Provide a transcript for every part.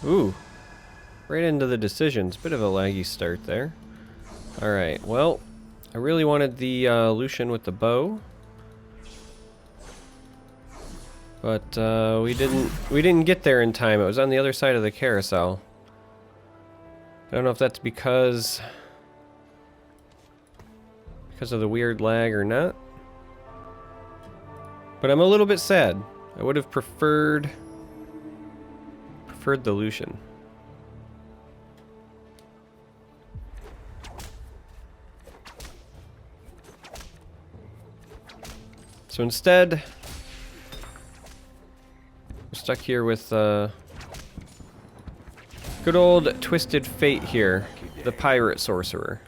Ooh. Right into the decisions. Bit of a laggy start there. Alright, well, I really wanted the Lucian with the bow. But we didn't get there in time. It was on the other side of the carousel. I don't know if that's because of the weird lag or not. But I'm a little bit sad. I would have preferred the Lucian. So instead, we're stuck here with good old Twisted Fate here, the pirate sorcerer.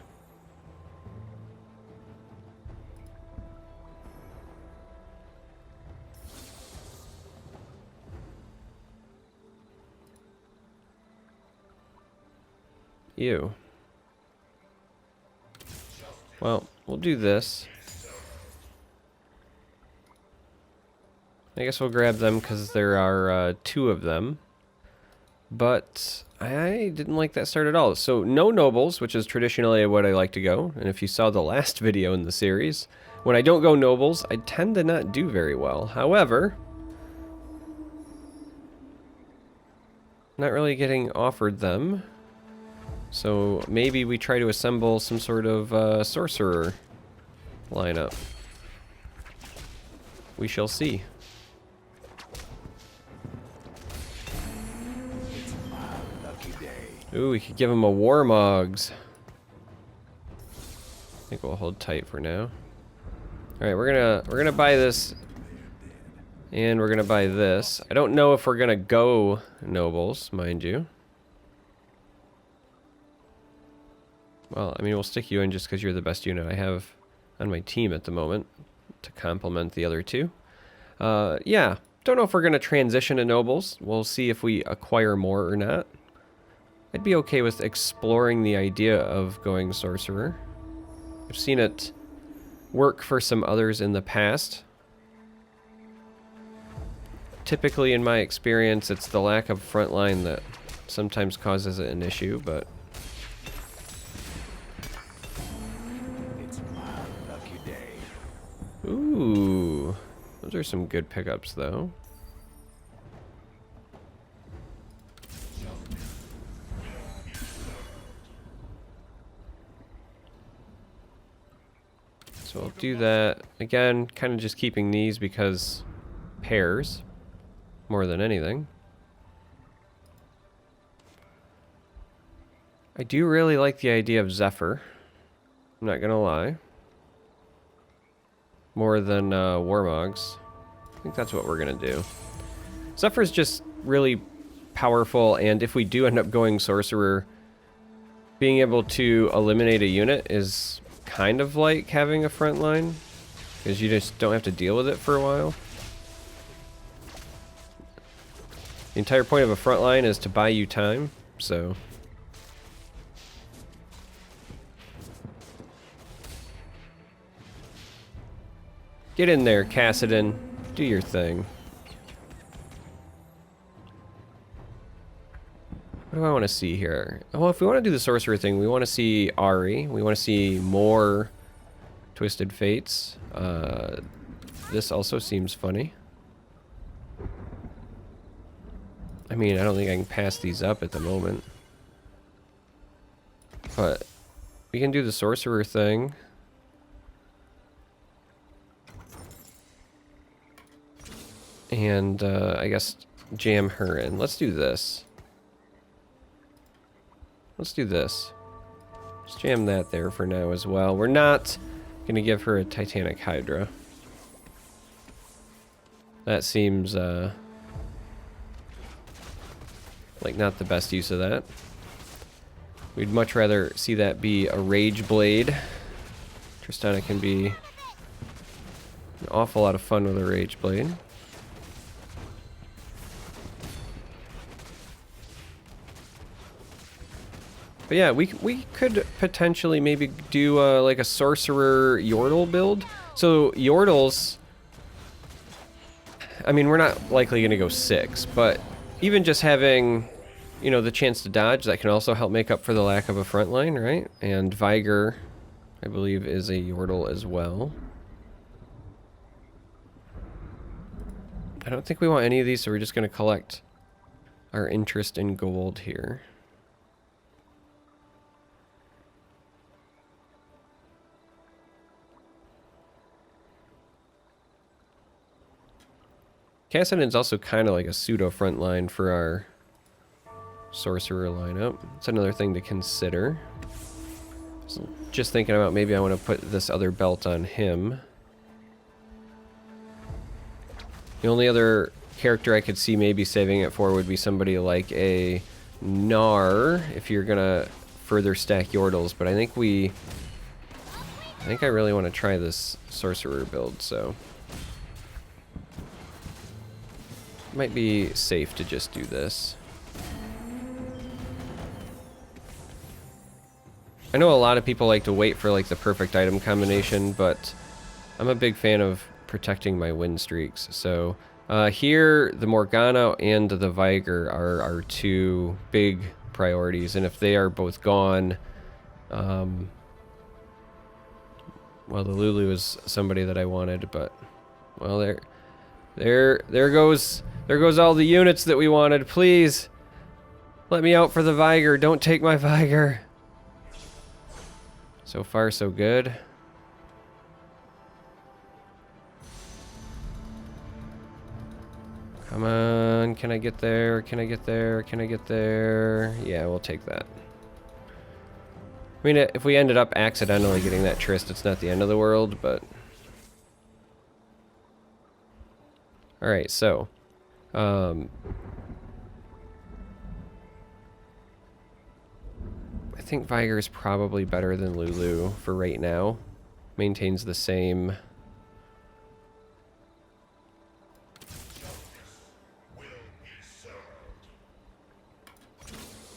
Ew. Well, we'll do this. I guess we'll grab them because there are 2 of them. But I didn't like that start at all. So no nobles, which is traditionally what I like to go. And if you saw the last video in the series, when I don't go nobles, I tend to not do very well. However, not really getting offered them. So maybe we try to assemble some sort of sorcerer lineup. We shall see. Ooh, we could give him a Warmogs. I think we'll hold tight for now. Alright, we're gonna buy this. And we're gonna buy this. I don't know if we're gonna go nobles, mind you. Well, I mean, we'll stick you in just because you're the best unit I have on my team at the moment to complement the other 2. Yeah, don't know if we're gonna transition to nobles. We'll see if we acquire more or not. I'd be okay with exploring the idea of going sorcerer. I've seen it work for some others in the past. Typically, in my experience, it's the lack of frontline that sometimes causes an issue, but... It's my lucky day. Ooh, those are some good pickups, though. So I'll do that. Again, kind of just keeping these because pairs, more than anything. I do really like the idea of Zephyr. I'm not gonna lie. More than Warmogs. I think that's what we're gonna do. Zephyr's just really powerful, and if we do end up going sorcerer, being able to eliminate a unit is kind of like having a front line, because you just don't have to deal with it for a while. The entire point of a front line is to buy you time, so... Get in there, Cassidon. Do your thing. What do I want to see here? Well, if we want to do the sorcerer thing, we want to see Ari. We want to see more Twisted Fates. This also seems funny. I mean, I don't think I can pass these up at the moment. But we can do the sorcerer thing. And I guess jam her in. Let's do this. Let's do this. Let's jam that there for now as well. We're not going to give her a Titanic Hydra. That seems like not the best use of that. We'd much rather see that be a Rage Blade. Tristana can be an awful lot of fun with a Rage Blade. But yeah, we could potentially maybe do like a sorcerer Yordle build. So Yordles, I mean, we're not likely going to go 6, but even just having you know, the chance to dodge. That can also help make up for the lack of a front line, right? And Viger, I believe, is a Yordle as well. I don't think we want any of these, so we're just going to collect our interest in gold here. Kassadin's also kind of like a pseudo front line for our sorcerer lineup. It's another thing to consider. So just thinking about maybe I want to put this other belt on him. The only other character I could see maybe saving it for would be somebody like a Gnar, if you're gonna further stack Yordles, but I think I really want to try this sorcerer build, so might be safe to just do this. I know a lot of people like to wait for like the perfect item combination, but I'm a big fan of protecting my win streaks. So here, the Morgana and the Viger are our two big priorities, and if they are both gone, well, the Lulu is somebody that I wanted, but well, there goes all the units that we wanted. Please let me out for the Viger. Don't take my Viger. So far, so good. Come on, can I get there? Can I get there? Can I get there? Yeah, we'll take that. I mean, if we ended up accidentally getting that Trist, it's not the end of the world, but... Alright, so... I think Viger is probably better than Lulu for right now. Maintains the same...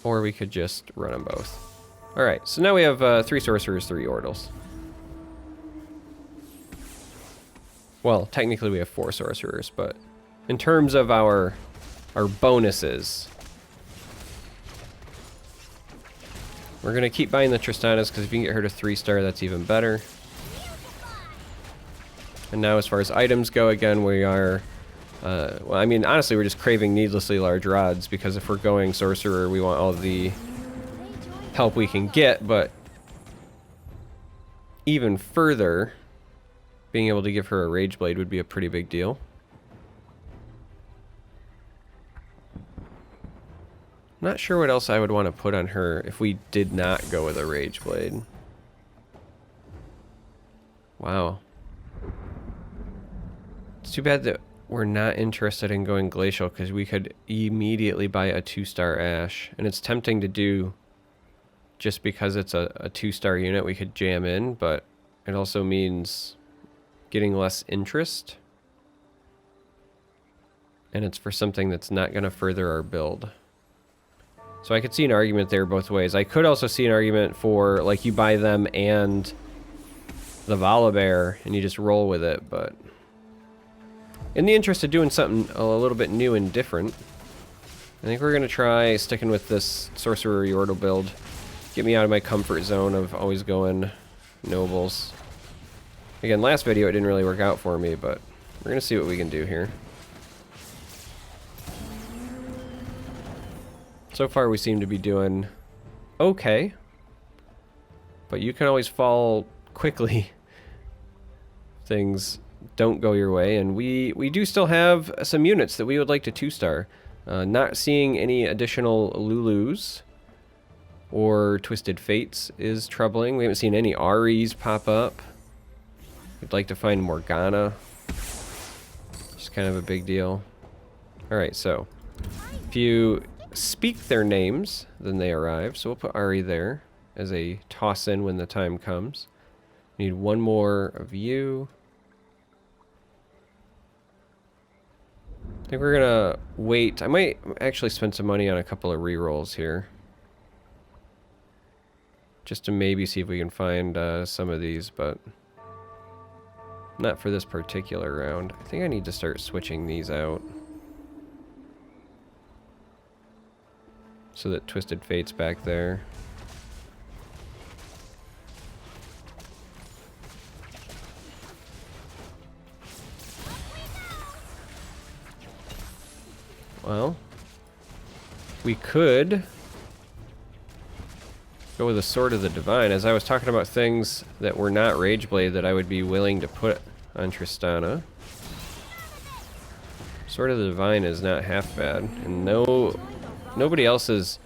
Or we could just run them both. Alright, so now we have 3 sorcerers, 3 Yordles. Well, technically we have 4 sorcerers, but in terms of our bonuses, we're going to keep buying the Tristanas, because if you can get her to 3-star, that's even better. And now as far as items go, again, we are... well, I mean, honestly, we're just craving needlessly large rods, because if we're going sorcerer, we want all the help we can get, but even further, being able to give her a Rage Blade would be a pretty big deal. Not sure what else I would want to put on her if we did not go with a Rage Blade. Wow. It's too bad that we're not interested in going Glacial, because we could immediately buy a 2-star Ash. And it's tempting to do just because it's a 2-star unit we could jam in, but it also means getting less interest. And it's for something that's not going to further our build. So I could see an argument there both ways. I could also see an argument for, like, you buy them and the Volibear and you just roll with it, but... in the interest of doing something a little bit new and different, I think we're going to try sticking with this Sorcerer Yordle build. Get me out of my comfort zone of always going Nobles. Again, last video it didn't really work out for me, but we're going to see what we can do here. So far we seem to be doing okay, but you can always fall quickly. Things don't go your way, and we do still have some units that we would like to 2-star. Not seeing any additional Lulus or Twisted Fates is troubling. We haven't seen any Aries pop up. We'd like to find Morgana. Just kind of a big deal. Alright, so if you speak their names, then they arrive. So we'll put Ari there as a toss-in when the time comes. Need one more of you. I think we're gonna wait. I might actually spend some money on a couple of rerolls here, just to maybe see if we can find some of these, but not for this particular round. I think I need to start switching these out. so that Twisted Fate's back there. Well, we could go with a Sword of the Divine. As I was talking about things that were not Rageblade that I would be willing to put on Tristana, Sword of the Divine is not half bad, and nobody else is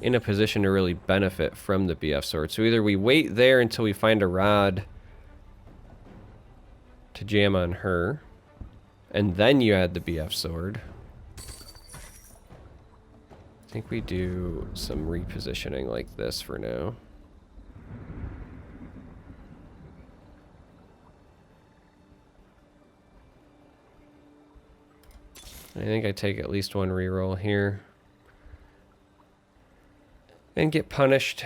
in a position to really benefit from the BF Sword. So either we wait there until we find a rod to jam on her, and then you add the BF Sword. I think we do some repositioning like this for now. I think I take at least one reroll here. And get punished.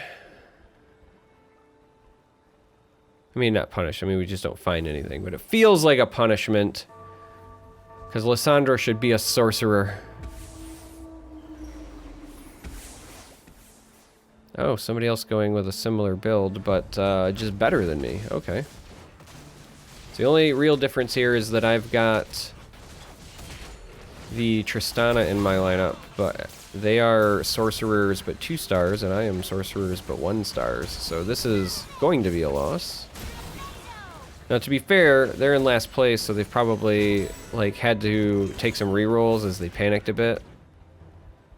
I mean, not punished. I mean, we just don't find anything. But it feels like a punishment. Because Lissandra should be a sorcerer. Oh, somebody else going with a similar build, but just better than me. Okay. So the only real difference here is that I've got the Tristana in my lineup, but they are sorcerers but 2 stars, and I am sorcerers but 1 stars. So this is going to be a loss. Now, to be fair, they're in last place, so they've probably like had to take some rerolls as they panicked a bit.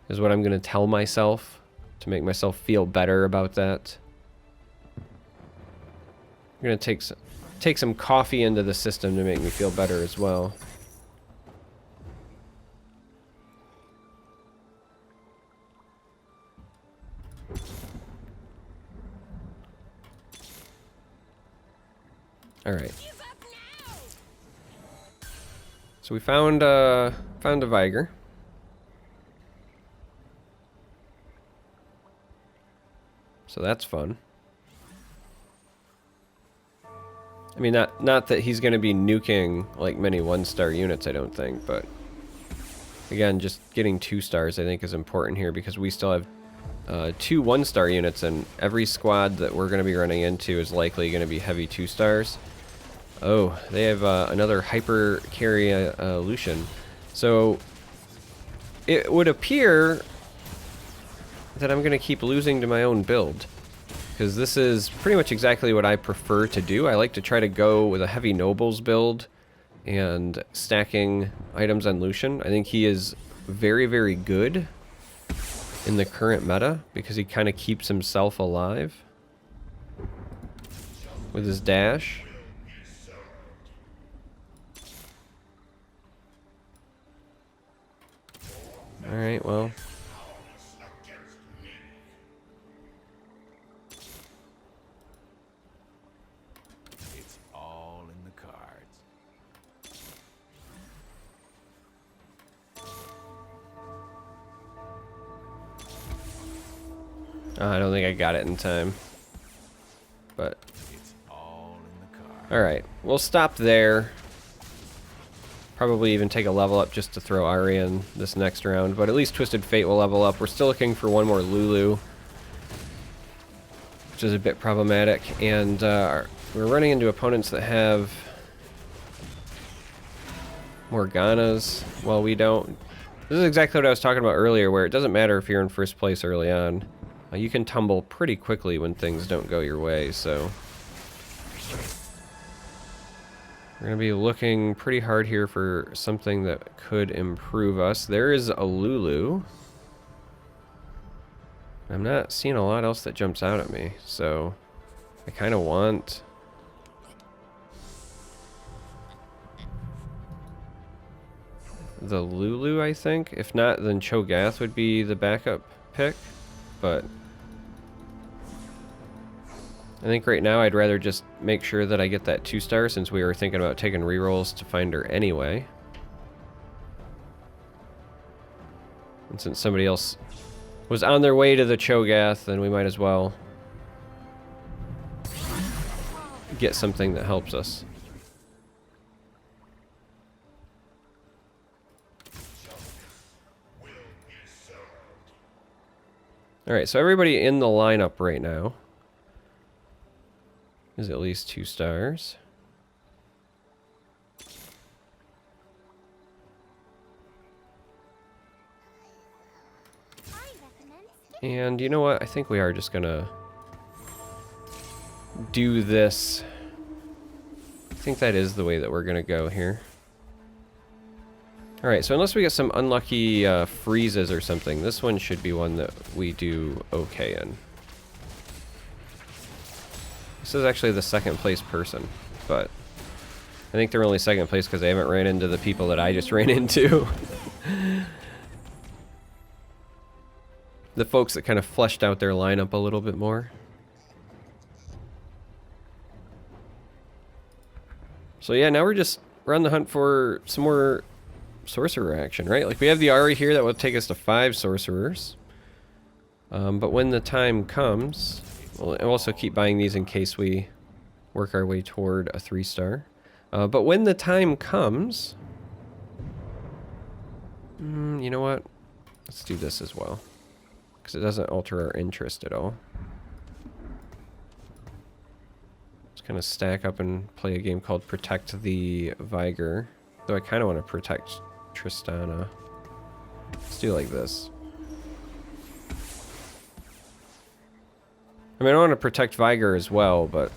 Is what I'm going to tell myself to make myself feel better about that. I'm going to take some coffee into the system to make me feel better as well. All right. So we found a Viger. So that's fun. I mean, not that he's going to be nuking like many 1-star units, I don't think, but again, just getting 2 stars I think is important here because we still have 2 1-star units, and every squad that we're going to be running into is likely going to be heavy 2 stars. Oh, they have another hyper carry Lucian. So it would appear that I'm going to keep losing to my own build, because this is pretty much exactly what I prefer to do. I like to try to go with a heavy nobles build and stacking items on Lucian. I think he is very, very good in the current meta because he kind of keeps himself alive with his dash. Alright, well. It's all in the cards. I don't think I got it in time. But It's all in the cards. alright, we'll stop there. Probably even take a level up just to throw Ari in this next round, but at least Twisted Fate will level up. We're still looking for one more Lulu, which is a bit problematic, and we're running into opponents that have Morganas. Well, we don't. This is exactly what I was talking about earlier, where it doesn't matter if you're in first place early on. You can tumble pretty quickly when things don't go your way, so we're going to be looking pretty hard here for something that could improve us. There is a Lulu. I'm not seeing a lot else that jumps out at me, so I kind of want the Lulu, I think. If not, then Cho'Gath would be the backup pick, but I think right now I'd rather just make sure that I get that 2-star, since we were thinking about taking rerolls to find her anyway. And since somebody else was on their way to the Cho'Gath, then we might as well get something that helps us. Alright, so everybody in the lineup right now is at least 2 stars. And you know what? I think we are just gonna do this. I think that is the way that we're gonna go here. Alright, so unless we get some unlucky freezes or something, this one should be one that we do okay in. This is actually the second place person, but I think they're only second place because they haven't ran into the people that I just ran into. The folks that kind of fleshed out their lineup a little bit more. So yeah, now we're on the hunt for some more sorcerer action, right? Like we have the Ari here that will take us to 5 sorcerers. But when the time comes, we'll also keep buying these in case we work our way toward a 3-star. But when the time comes, you know what? Let's do this as well, because it doesn't alter our interest at all. Just kind of stack up and play a game called Protect the Vigor. Though I kind of want to protect Tristana. Let's do it like this. I mean, I want to protect Vigor as well, but...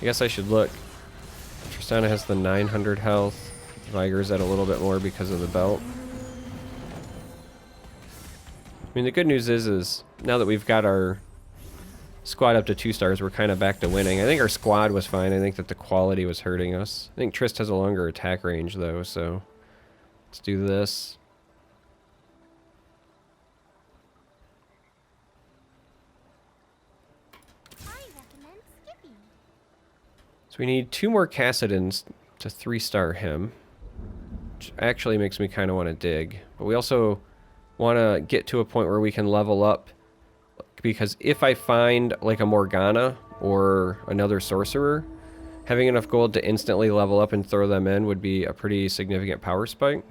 I guess I should look. Tristana has the 900 health. Vigor's at a little bit more because of the belt. I mean, the good news is now that we've got our squad up to 2 stars, we're kind of back to winning. I think our squad was fine. I think that the quality was hurting us. I think Trist has a longer attack range, though, so let's do this. So we need 2 more Cassidans to 3-star him, which actually makes me kind of want to dig. But we also want to get to a point where we can level up, because if I find like a Morgana or another sorcerer, having enough gold to instantly level up and throw them in would be a pretty significant power spike.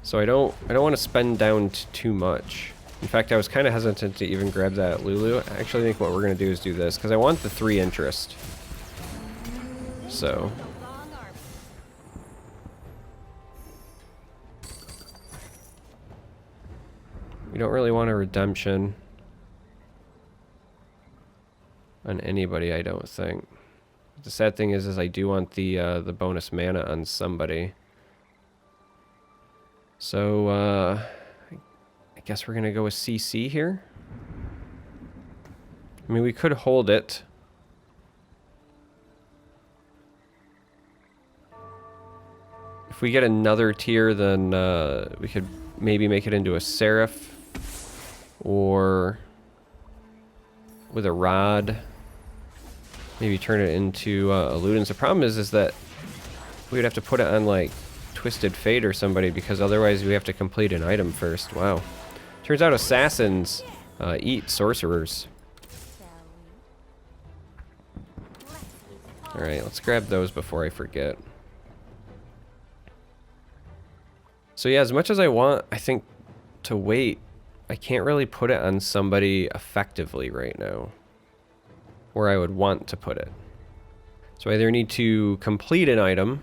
So I don't want to spend down too much. In fact, I was kind of hesitant to even grab that Lulu. I actually think what we're going to do is do this, because I want the 3 interest. So we don't really want a redemption on anybody, I don't think. The sad thing is I do want the bonus mana on somebody. So I guess we're gonna go with CC here. I mean, we could hold it. If we get another tier, then we could maybe make it into a Seraph, or with a Rod, maybe turn it into a Ludens. The problem is that we would have to put it on like Twisted Fate or somebody, because otherwise we have to complete an item first. Wow. Turns out assassins eat sorcerers. Alright, let's grab those before I forget. So yeah, as much as I want, I think, to wait, I can't really put it on somebody effectively right now, where I would want to put it. So I either need to complete an item,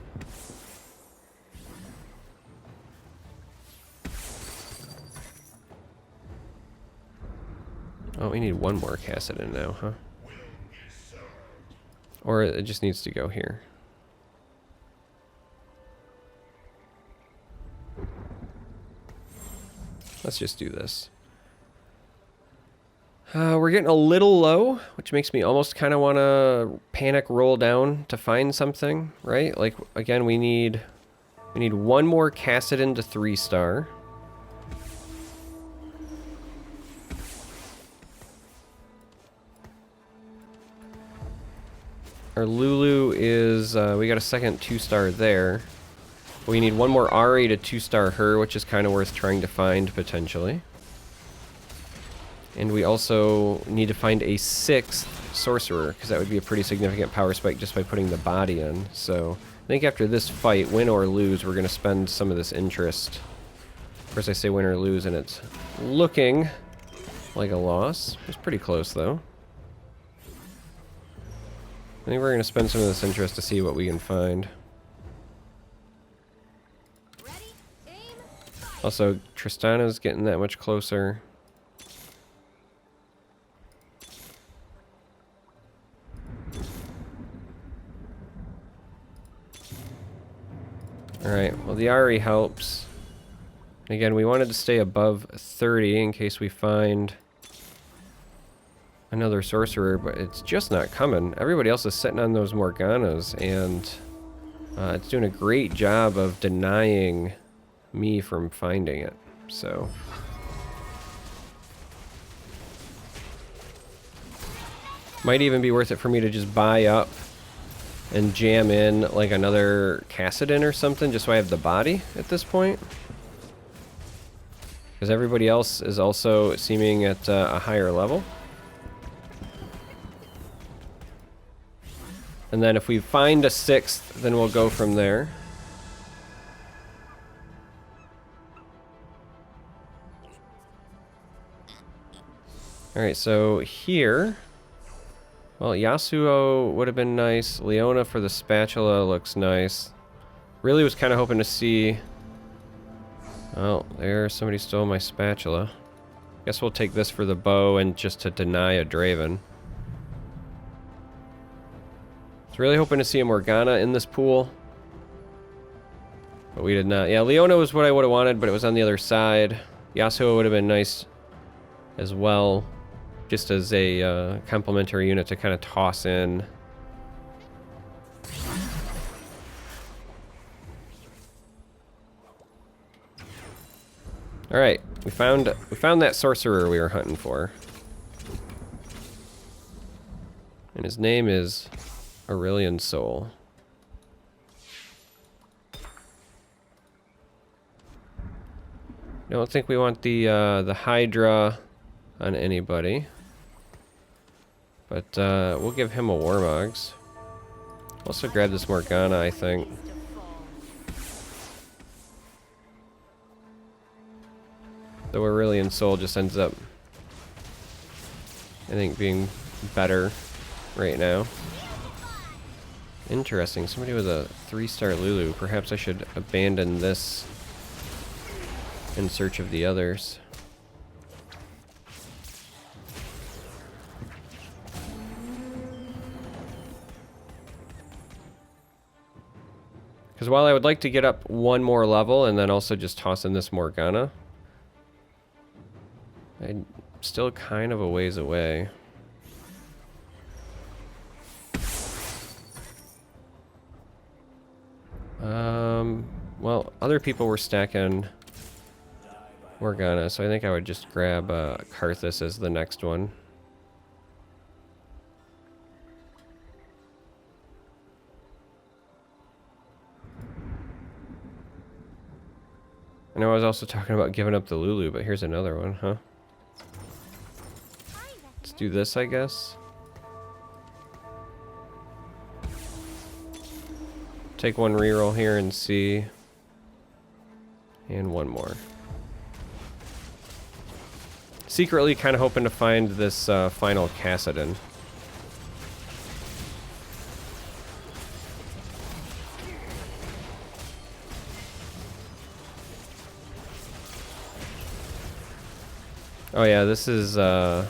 oh, we need 1 more Cassidon now, huh? Or it just needs to go here. Let's just do this. We're getting a little low, which makes me almost kind of want to panic roll down to find something, right? Like, again, we need 1 more Cassidon to 3-star. Our Lulu is, we got a second 2-star there. We need 1 more Ari to 2-star her, which is kind of worth trying to find, potentially. And we also need to find a 6th sorcerer, because that would be a pretty significant power spike just by putting the body in. So I think after this fight, win or lose, we're going to spend some of this interest. Of course, I say win or lose, and it's looking like a loss. It's pretty close, though. I think we're going to spend some of this interest to see what we can find. Also, Tristana's getting that much closer. Alright, well the Ari helps. Again, we wanted to stay above 30 in case we find another sorcerer, but it's just not coming. Everybody else is sitting on those Morganas, and it's doing a great job of denying me from finding it. So might even be worth it for me to just buy up and jam in like another Cassidon or something, just so I have the body at this point. Because everybody else is also seeming at a higher level. And then if we find a 6th, then we'll go from there. Alright, so here... Well, Yasuo would have been nice. Leona for the spatula looks nice. Really was kind of hoping to see... Oh, there, somebody stole my spatula. Guess we'll take this for the bow and just to deny a Draven. Was really hoping to see a Morgana in this pool. But we did not. Yeah, Leona was what I would have wanted, but it was on the other side. Yasuo would have been nice as well. Just as a complementary unit to kind of toss in. All right, we found that sorcerer we were hunting for, and his name is Aurelian Soul. Don't think we want the Hydra on anybody. But we'll give him a Warmogs. Also grab this Morgana, I think. The Aurelian Soul just ends up, I think, being better right now. Interesting. Somebody with a 3-star Lulu. Perhaps I should abandon this in search of the others. Because while I would like to get up one more level and then also just toss in this Morgana, I'm still kind of a ways away. Well, other people were stacking Morgana, so I think I would just grab Karthus as the next one. I know I was also talking about giving up the Lulu, but here's another one, huh? Let's do this, I guess. Take one reroll here and see. And one more. Secretly kind of hoping to find this final Cassidon. Oh yeah, this is, I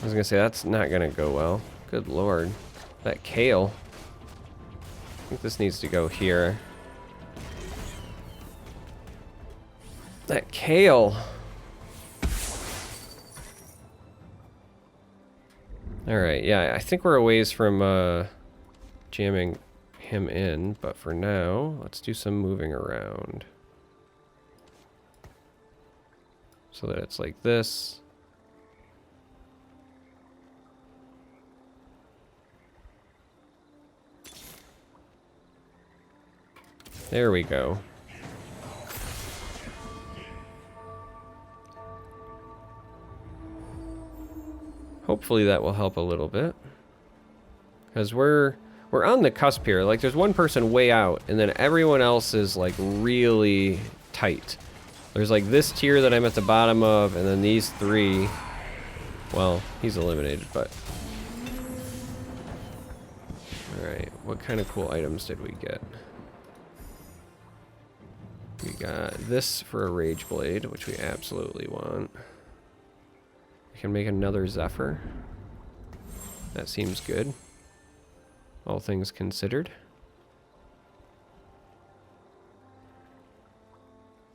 was gonna say, that's not gonna go well. Good lord. That kale. I think this needs to go here. That kale. Alright, yeah, I think we're a ways from, jamming him in, but for now, let's do some moving around. So that it's like this. There we go. Hopefully that will help a little bit. Because we're on the cusp here. Like, there's one person way out, and then everyone else is, like, really tight. There's, like, this tier that I'm at the bottom of, and then these three. Well, he's eliminated, but... Alright, what kind of cool items did we get? We got this for a Rage Blade, which we absolutely want. We can make another Zephyr. That seems good. All things considered.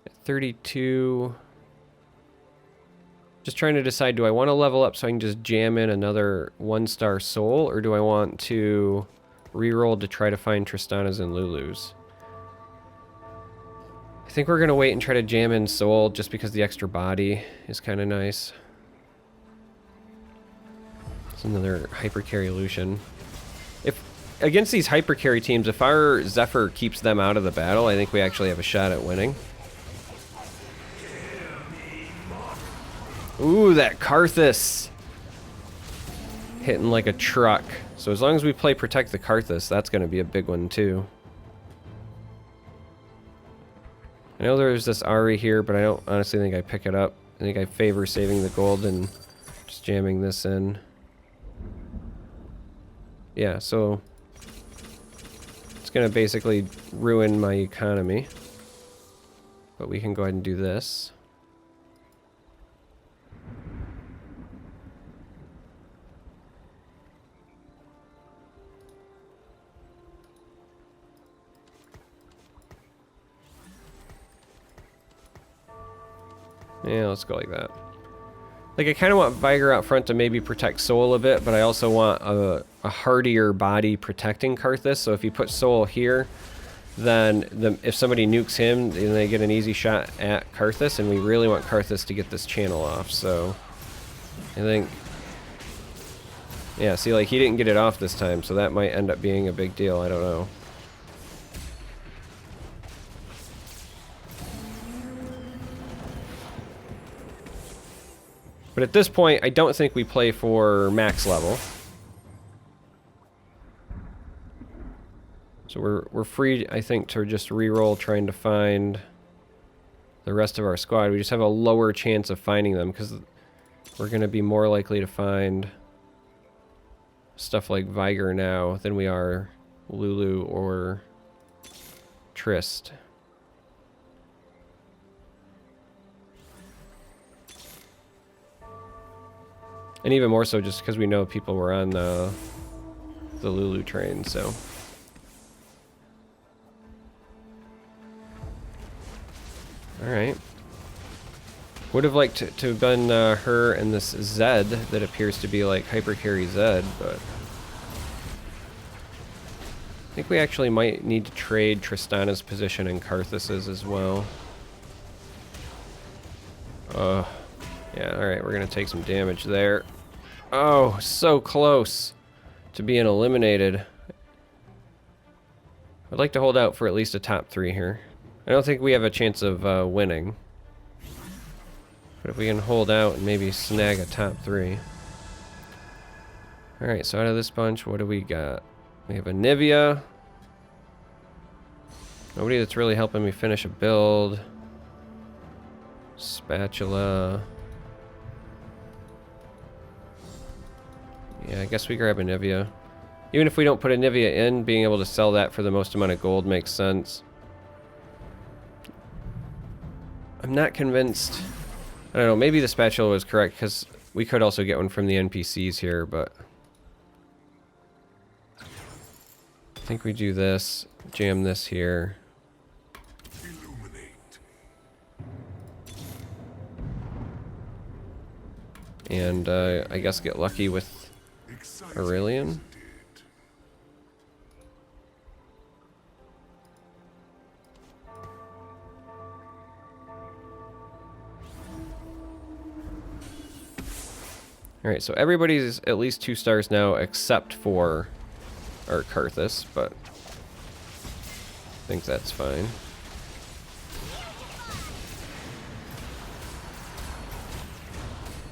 At 32... Just trying to decide, do I want to level up so I can just jam in another 1-star soul, or do I want to reroll to try to find Tristanas and Lulus? I think we're going to wait and try to jam in soul just because the extra body is kind of nice. It's another hyper carry Lucian. If against these hyper carry teams, if our Zephyr keeps them out of the battle, I think we actually have a shot at winning. Ooh, that Karthus! Hitting like a truck. So as long as we play Protect the Karthus, that's going to be a big one too. I know there's this Ari here, but I don't honestly think I pick it up. I think I favor saving the gold and just jamming this in. Yeah, so it's going to basically ruin my economy. But we can go ahead and do this. Yeah, let's go like that. Like, I kind of want Viger out front to maybe protect Soul a bit, but I also want a hardier body protecting Karthus. So if you put Soul here, then if somebody nukes him, then they get an easy shot at Karthus, and we really want Karthus to get this channel off. So I think, yeah, see, like, he didn't get it off this time, so that might end up being a big deal. I don't know. But at this point, I don't think we play for max level. So we're free, I think, to just reroll trying to find the rest of our squad. We just have a lower chance of finding them because we're going to be more likely to find stuff like Viger now than we are Lulu or Trist. And even more so just because we know people were on the Lulu train, so. Alright. Would have liked to have been her and this Zed that appears to be like Hyper Carry Zed, but. I think we actually might need to trade Tristana's position and Karthus's as well. Yeah, alright, we're gonna take some damage there. Oh, so close to being eliminated. I'd like to hold out for at least a top 3 here. I don't think we have a chance of winning. But if we can hold out and maybe snag a top 3. Alright, so out of this bunch, what do we got? We have a Nivea. Nobody that's really helping me finish a build. Spatula. Yeah, I guess we grab a Nivea. Even if we don't put a Nivea in, being able to sell that for the most amount of gold makes sense. I'm not convinced. I don't know, maybe the spatula was correct, because we could also get one from the NPCs here, but... I think we do this, jam this here. And I guess get lucky with Aurelian. Alright, so everybody's at least 2 stars now except for our Karthus, but I think that's fine.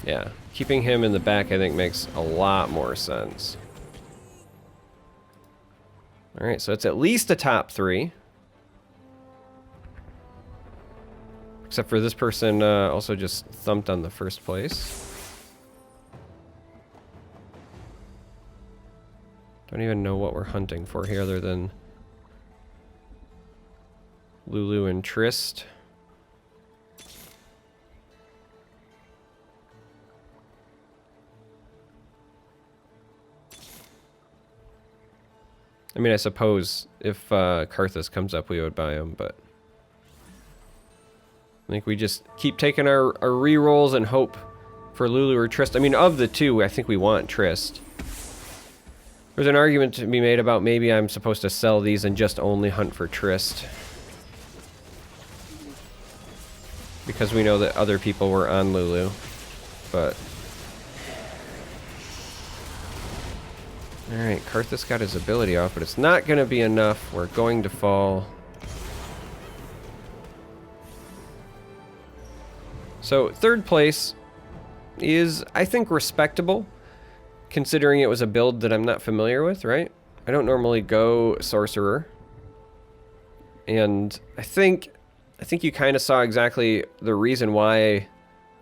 Yeah, keeping him in the back I think makes a lot more sense. Alright, so it's at least a top 3. Except for this person also just thumped on the first place. Don't even know what we're hunting for here other than Lulu and Trist. I mean, I suppose if Karthus comes up, we would buy him, but I think we just keep taking our rerolls and hope for Lulu or Trist. I mean, of the two, I think we want Trist. There's an argument to be made about maybe I'm supposed to sell these and just only hunt for Trist. Because we know that other people were on Lulu, but... Alright, Karthus got his ability off, but it's not going to be enough. We're going to fall. So, 3rd place is, I think, respectable, considering it was a build that I'm not familiar with, right? I don't normally go sorcerer. And I think you kind of saw exactly the reason why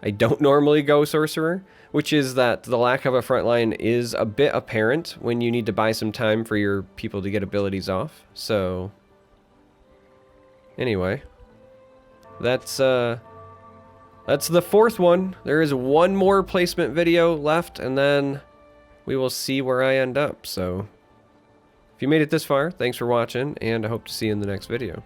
I don't normally go sorcerer, which is that the lack of a front line is a bit apparent when you need to buy some time for your people to get abilities off. So, anyway, that's the 4th one. There is one more placement video left, and then we will see where I end up. So, if you made it this far, thanks for watching, and I hope to see you in the next video.